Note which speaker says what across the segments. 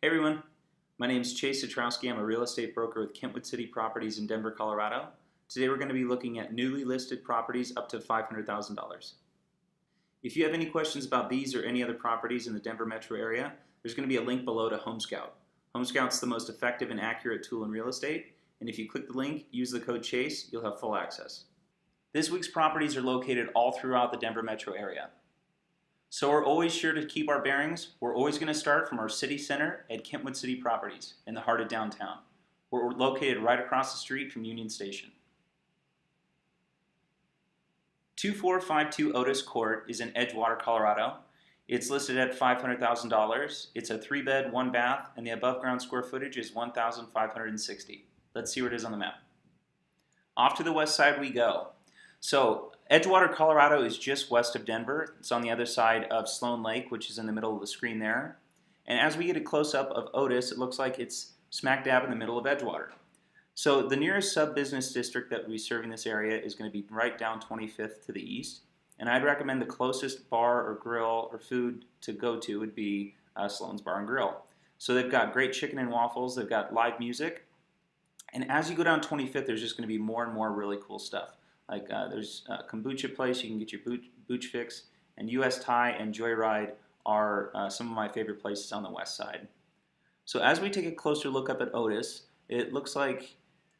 Speaker 1: Hey everyone, my name is Chase Satrowski. I'm a real estate broker with Kentwood City Properties in Denver, Colorado. Today we're going to be looking at newly listed properties up to $500,000. If you have any questions about these or any other properties in the Denver metro area, there's going to be a link below to HomeScout. HomeScout's the most effective and accurate tool in real estate, and if you click the link, use the code CHASE, you'll have full access. This week's properties are located all throughout the Denver metro area. So we're always sure to keep our bearings. We're always going to start from our city center at Kentwood City Properties in the heart of downtown. We're located right across the street from Union Station. 2452 Otis Court is in Edgewater, Colorado. It's listed at $500,000. It's a 3-bed, 1-bath, and the above ground square footage is 1,560. Let's see where it is on the map. Off to the west side we go. So Edgewater, Colorado is just west of Denver. It's on the other side of Sloan Lake, which is in the middle of the screen there. And as we get a close-up of Otis, it looks like it's smack dab in the middle of Edgewater. So the nearest sub-business district that we serve in this area is going to be right down 25th to the east. And I'd recommend the closest bar or grill or food to go to would be Sloan's Bar and Grill. So they've got great chicken and waffles. They've got live music. And as you go down 25th, there's just going to be more and more really cool stuff. Like there's a kombucha place, you can get your booch fix, and US Thai and Joyride are some of my favorite places on the west side. So as we take a closer look up at Otis, it looks like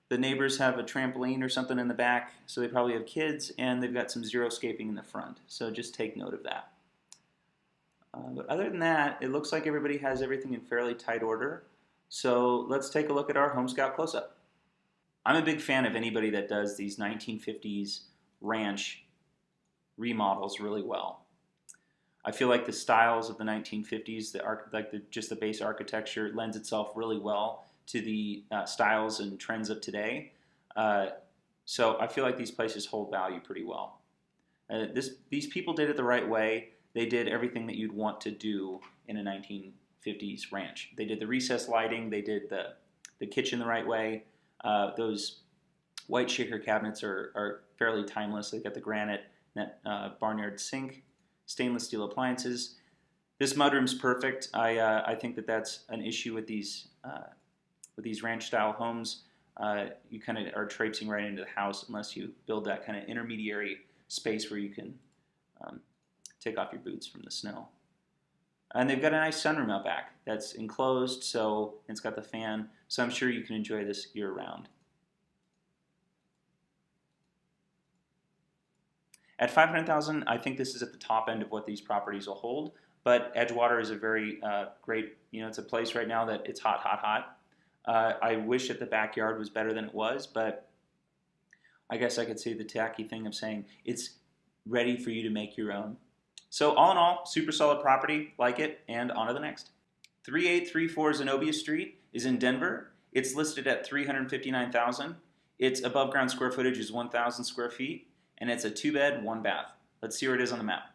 Speaker 1: the neighbors have a trampoline or something in the back, so they probably have kids, and they've got some xeriscaping in the front, so just take note of that. But other than that, it looks like everybody has everything in fairly tight order, so let's take a look at our HomeScout close-up. I'm a big fan of anybody that does these 1950s ranch remodels really well. I feel like the styles of the 1950s, just the base architecture, lends itself really well to the styles and trends of today. So I feel like these places hold value pretty well. These people did it the right way. They did everything that you'd want to do in a 1950s ranch. They did the recessed lighting. They did the kitchen the right way. Those white shaker cabinets are fairly timeless. They've got the granite barnyard sink, stainless steel appliances. This mudroom's perfect. I think that's an issue with these ranch-style homes. You kind of are traipsing right into the house unless you build that kind of intermediary space where you can take off your boots from the snow. And they've got a nice sunroom out back that's enclosed, so it's got the fan, so I'm sure you can enjoy this year-round. At $500,000, I think this is at the top end of what these properties will hold, but Edgewater is a very great, it's a place right now that it's hot, hot, hot. I wish that the backyard was better than it was, but I guess I could say the tacky thing of saying it's ready for you to make your own. So all in all, super solid property, like it, and on to the next. 3834 Zenobia Street is in Denver. It's listed at $359,000. Its above ground square footage is 1,000 square feet, and it's a 2-bed, 1-bath. Let's see where it is on the map.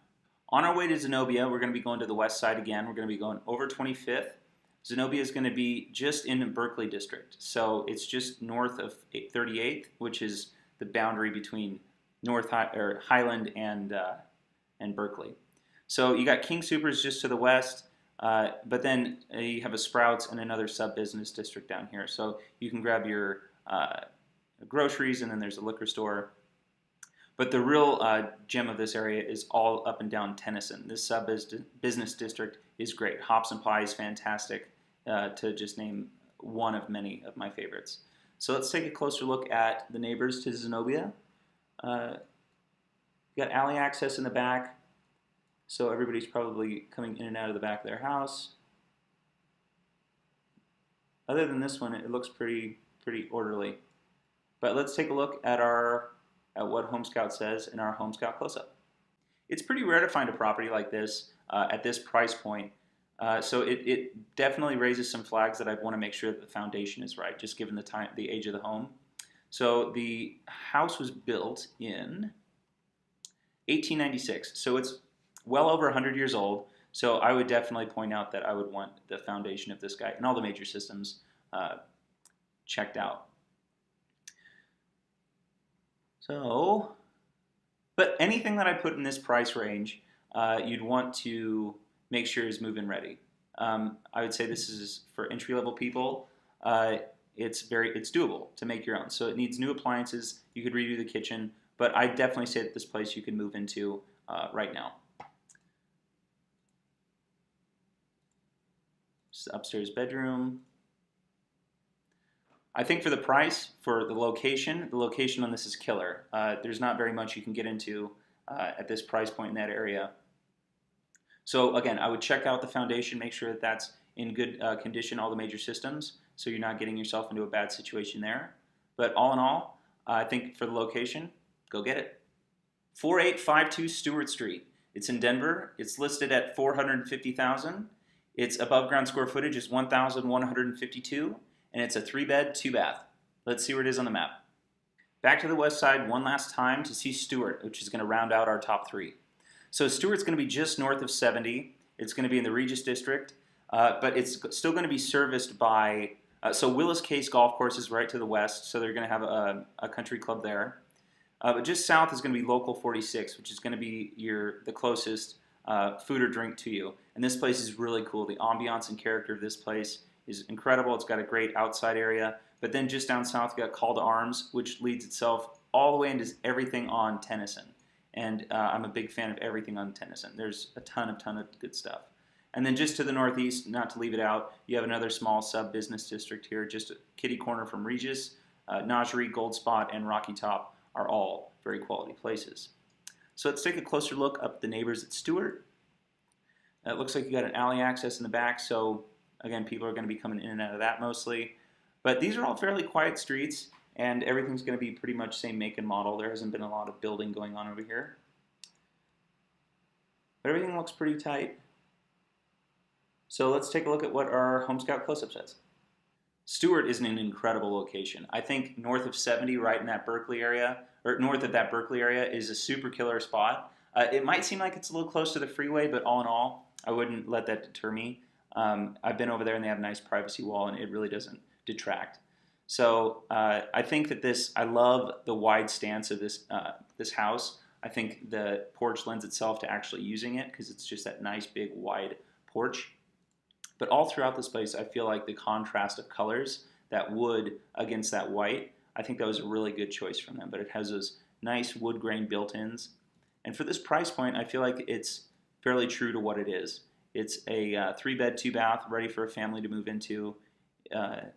Speaker 1: On our way to Zenobia, we're going to be going to the west side again. We're going to be going over 25th. Zenobia is going to be just in the Berkeley district. So it's just north of 38th, which is the boundary between Highland and Berkeley. So you got King Soopers just to the west, but then you have a Sprouts and another sub-business district down here. So you can grab your groceries, and then there's a liquor store. But the real gem of this area is all up and down Tennyson. This sub-business district is great. Hops and Pie is fantastic, to just name one of many of my favorites. So let's take a closer look at the neighbors to Zenobia. Got alley access in the back, so everybody's probably coming in and out of the back of their house. Other than this one, it looks pretty orderly. But let's take a look at what HomeScout says in our HomeScout close-up. It's pretty rare to find a property like this at this price point. So it definitely raises some flags that I'd want to make sure that the foundation is right, just given the age of the home. So the house was built in 1896, so it's well over 100 years old. So I would definitely point out that I would want the foundation of this guy and all the major systems checked out. So, but anything that I put in this price range, you'd want to make sure is move-in ready. I would say this is for entry-level people. It's doable to make your own. So it needs new appliances. You could redo the kitchen, but I definitely say that this place you can move into right now. This is the upstairs bedroom. I think for the price, for the location on this is killer. There's not very much you can get into at this price point in that area. So again, I would check out the foundation, make sure that that's in good condition, all the major systems, so you're not getting yourself into a bad situation there. But all in all, I think for the location, go get it. 4852 Stewart Street. It's in Denver. It's listed at $450,000. Its above ground square footage is 1,152, and it's a 3-bed, 2-bath. Let's see where it is on the map. Back to the west side one last time to see Stewart, which is going to round out our top 3. So Stewart's going to be just north of 70. It's going to be in the Regis District, but it's still going to be serviced by, so Willis Case Golf Course is right to the west, so they're going to have a country club there. But just south is going to be Local 46, which is going to be the closest food or drink to you. And this place is really cool. The ambiance and character of this place is incredible. It's got a great outside area. But then just down south, you got Call to Arms, which leads itself all the way into everything on Tennyson. And I'm a big fan of everything on Tennyson. There's a ton of good stuff. And then just to the northeast, not to leave it out, you have another small sub-business district here, just a kitty corner from Regis. Najeri, Gold Spot, and Rocky Top are all very quality places. So let's take a closer look up at the neighbors at Stewart. It looks like you got an alley access in the back, so again, people are going to be coming in and out of that mostly. But these are all fairly quiet streets, and everything's going to be pretty much same make and model. There hasn't been a lot of building going on over here. But everything looks pretty tight. So let's take a look at what our HomeScout close-up says. Stewart is in an incredible location. I think north of 70, right in that Berkeley area, or north of that Berkeley area, is a super killer spot. It might seem like it's a little close to the freeway, but all in all, I wouldn't let that deter me. I've been over there and they have a nice privacy wall, and it really doesn't detract. So I think that I love the wide stance of this house. I think the porch lends itself to actually using it because it's just that nice big wide porch. But all throughout this place, I feel like the contrast of colors, that wood against that white, I think that was a really good choice from them. But it has those nice wood grain built-ins. And for this price point, I feel like it's fairly true to what it is. It's a 3-bed, 2-bath, ready for a family to move into. I'm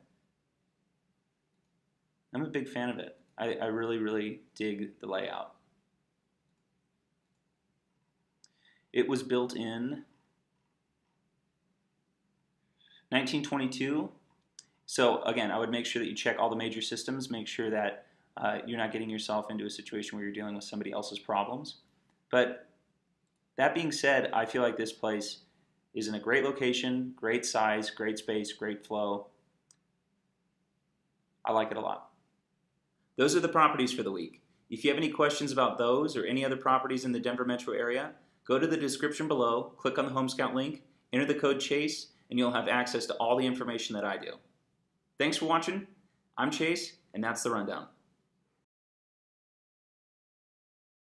Speaker 1: a big fan of it. I really, really dig the layout. It was built in 1922. So again, I would make sure that you check all the major systems, make sure that you're not getting yourself into a situation where you're dealing with somebody else's problems. But that being said, I feel like this place is in a great location, great size, great space, great flow. I like it a lot. Those are the properties for the week. If you have any questions about those or any other properties in the Denver metro area, go to the description below, click on the HomeScout link, enter the code CHASE, and you'll have access to all the information that I do. Thanks for watching. I'm Chase, and that's the rundown.